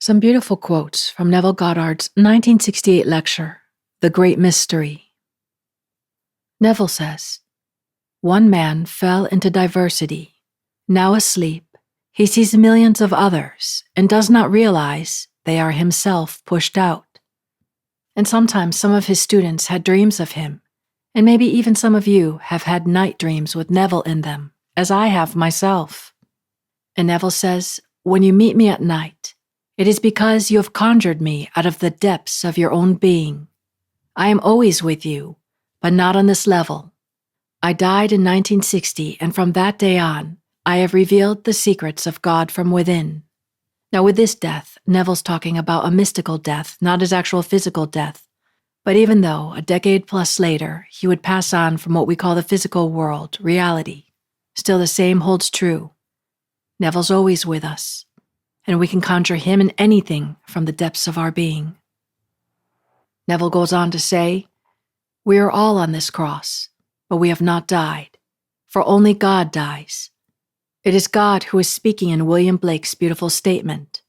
Some beautiful quotes from Neville Goddard's 1968 lecture, The Great Mystery. Neville says, "One man fell into diversity. Now asleep, he sees millions of others and does not realize they are himself pushed out." And sometimes some of his students had dreams of him, and maybe even some of you have had night dreams with Neville in them, as I have myself. And Neville says, "When you meet me at night, it is because you have conjured me out of the depths of your own being. I am always with you, but not on this level. I died in 1960, and from that day on, I have revealed the secrets of God from within." Now with this death, Neville's talking about a mystical death, not his actual physical death. But even though a decade plus later, he would pass on from what we call the physical world, reality, still the same holds true. Neville's always with us, and we can conjure him in anything from the depths of our being. Neville goes on to say, "We are all on this cross, but we have not died, for only God dies. It is God who is speaking in William Blake's beautiful statement,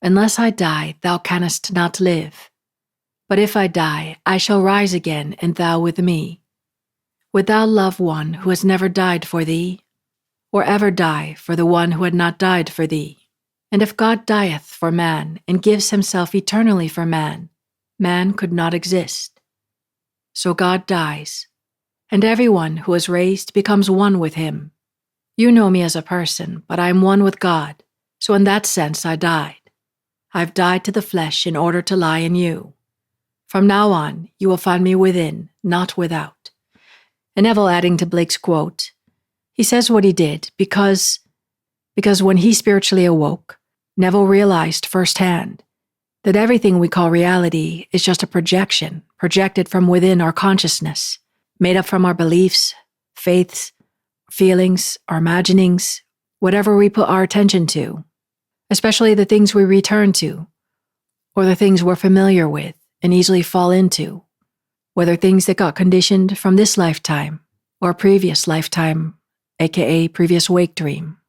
'Unless I die, thou canst not live. But if I die, I shall rise again, and thou with me. Would thou love one who has never died for thee, or ever die for the one who had not died for thee? And if God dieth for man and gives himself eternally for man, man could not exist. So God dies, and everyone who is raised becomes one with him. You know me as a person, but I am one with God, so in that sense I died. I've died to the flesh in order to lie in you. From now on, you will find me within, not without." And Neville, adding to Blake's quote, he says what he did because when he spiritually awoke, Neville realized firsthand that everything we call reality is just a projection, projected from within our consciousness, made up from our beliefs, faiths, feelings, our imaginings, whatever we put our attention to, especially the things we return to, or the things we're familiar with and easily fall into, whether things that got conditioned from this lifetime or a previous lifetime, aka previous wake dream.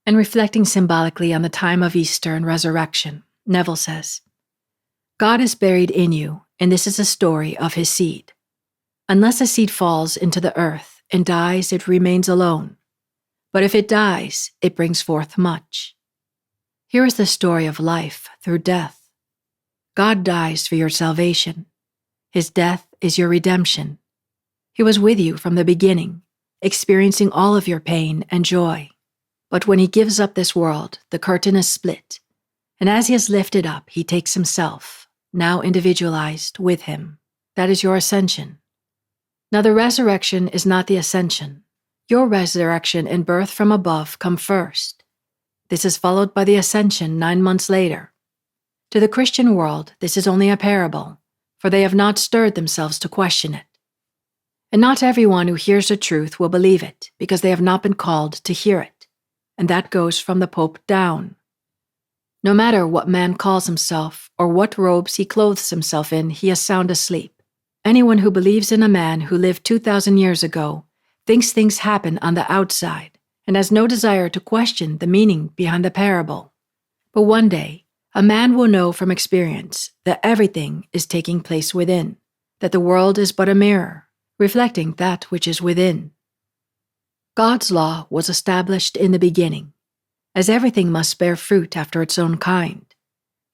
And reflecting symbolically on the time of Easter and resurrection, Neville says, "God is buried in you, and this is a story of his seed. Unless a seed falls into the earth and dies, it remains alone. But if it dies, it brings forth much. Here is the story of life through death. God dies for your salvation. His death is your redemption. He was with you from the beginning, experiencing all of your pain and joy. But when he gives up this world, the curtain is split, and as he is lifted up, he takes himself, now individualized, with him. That is your ascension. Now the resurrection is not the ascension. Your resurrection and birth from above come first. This is followed by the ascension 9 months later. To the Christian world, this is only a parable, for they have not stirred themselves to question it. And not everyone who hears the truth will believe it, because they have not been called to hear it, and that goes from the Pope down. No matter what man calls himself or what robes he clothes himself in, he is sound asleep. Anyone who believes in a man who lived 2,000 years ago thinks things happen on the outside and has no desire to question the meaning behind the parable. But one day, a man will know from experience that everything is taking place within, that the world is but a mirror, reflecting that which is within. God's law was established in the beginning, as everything must bear fruit after its own kind.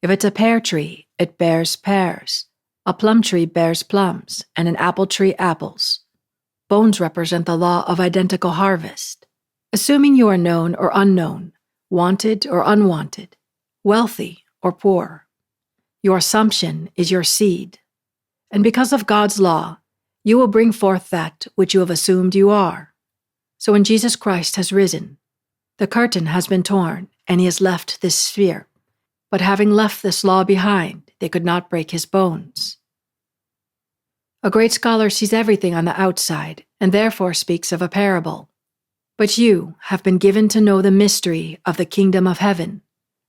If it's a pear tree, it bears pears. A plum tree bears plums, and an apple tree apples. Bones represent the law of identical harvest. Assuming you are known or unknown, wanted or unwanted, wealthy or poor, your assumption is your seed. And because of God's law, you will bring forth that which you have assumed you are. So when Jesus Christ has risen, the curtain has been torn, and he has left this sphere. But having left this law behind, they could not break his bones. A great scholar sees everything on the outside, and therefore speaks of a parable. But you have been given to know the mystery of the kingdom of heaven.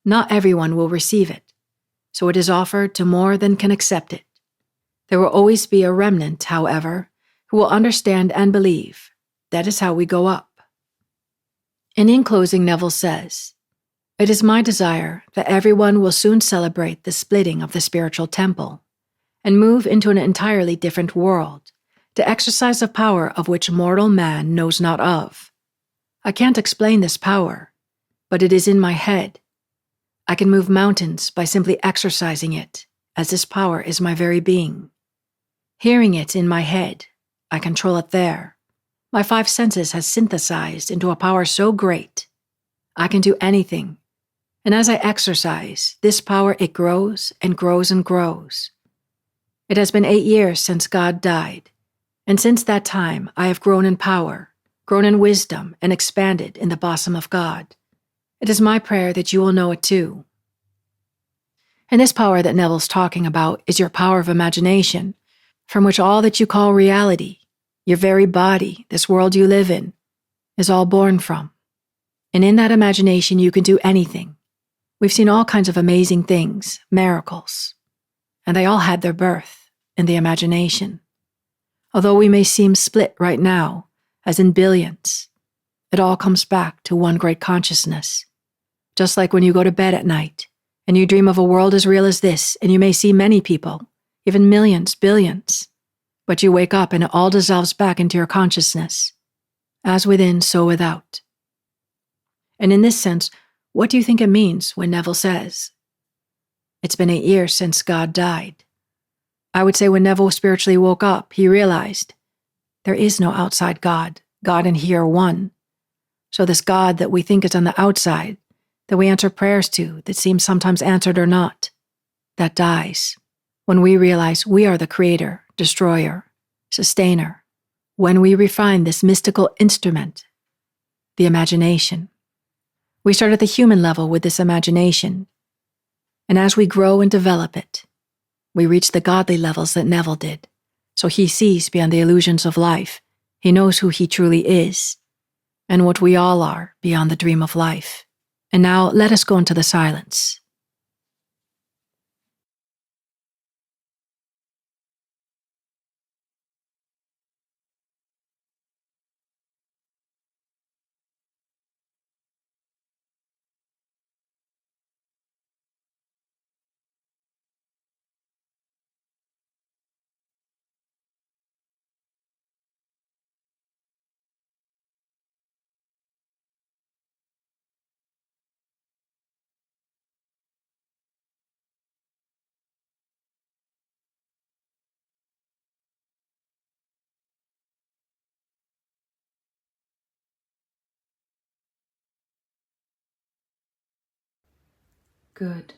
Not everyone will receive it, so it is offered to more than can accept it. There will always be a remnant, however, who will understand and believe. That is how we go up. And in closing, Neville says, It is my desire that everyone will soon celebrate the splitting of the spiritual temple and move into an entirely different world to exercise a power of which mortal man knows not of. I can't explain this power, but it is in my head. I can move mountains by simply exercising it, as this power is my very being. Hearing it in my head, I control it there. My 5 senses has synthesized into a power so great. I can do anything, and as I exercise, this power it grows and grows and grows. It has been 8 years since God died, and since that time I have grown in power, grown in wisdom, and expanded in the bosom of God. It is my prayer that you will know it too. And this power that Neville's talking about is your power of imagination, from which all that you call reality, your very body, this world you live in, is all born from. And in that imagination you can do anything. We've seen all kinds of amazing things, miracles, and they all had their birth in the imagination. Although we may seem split right now, as in billions, it all comes back to one great consciousness. Just like when you go to bed at night, and you dream of a world as real as this, and you may see many people, even millions, billions, but you wake up and it all dissolves back into your consciousness, as within, so without. And in this sense, what do you think it means when Neville says, "It's been 8 years since God died"? I would say when Neville spiritually woke up, he realized there is no outside God. God and he are one. So this God that we think is on the outside, that we answer prayers to, that seems sometimes answered or not, that dies when we realize we are the creator, destroyer, sustainer, when we refine this mystical instrument, the imagination. We start at the human level with this imagination, and as we grow and develop it, we reach the godly levels that Neville did, so he sees beyond the illusions of life. He knows who he truly is, and what we all are beyond the dream of life. And now let us go into the silence. Good.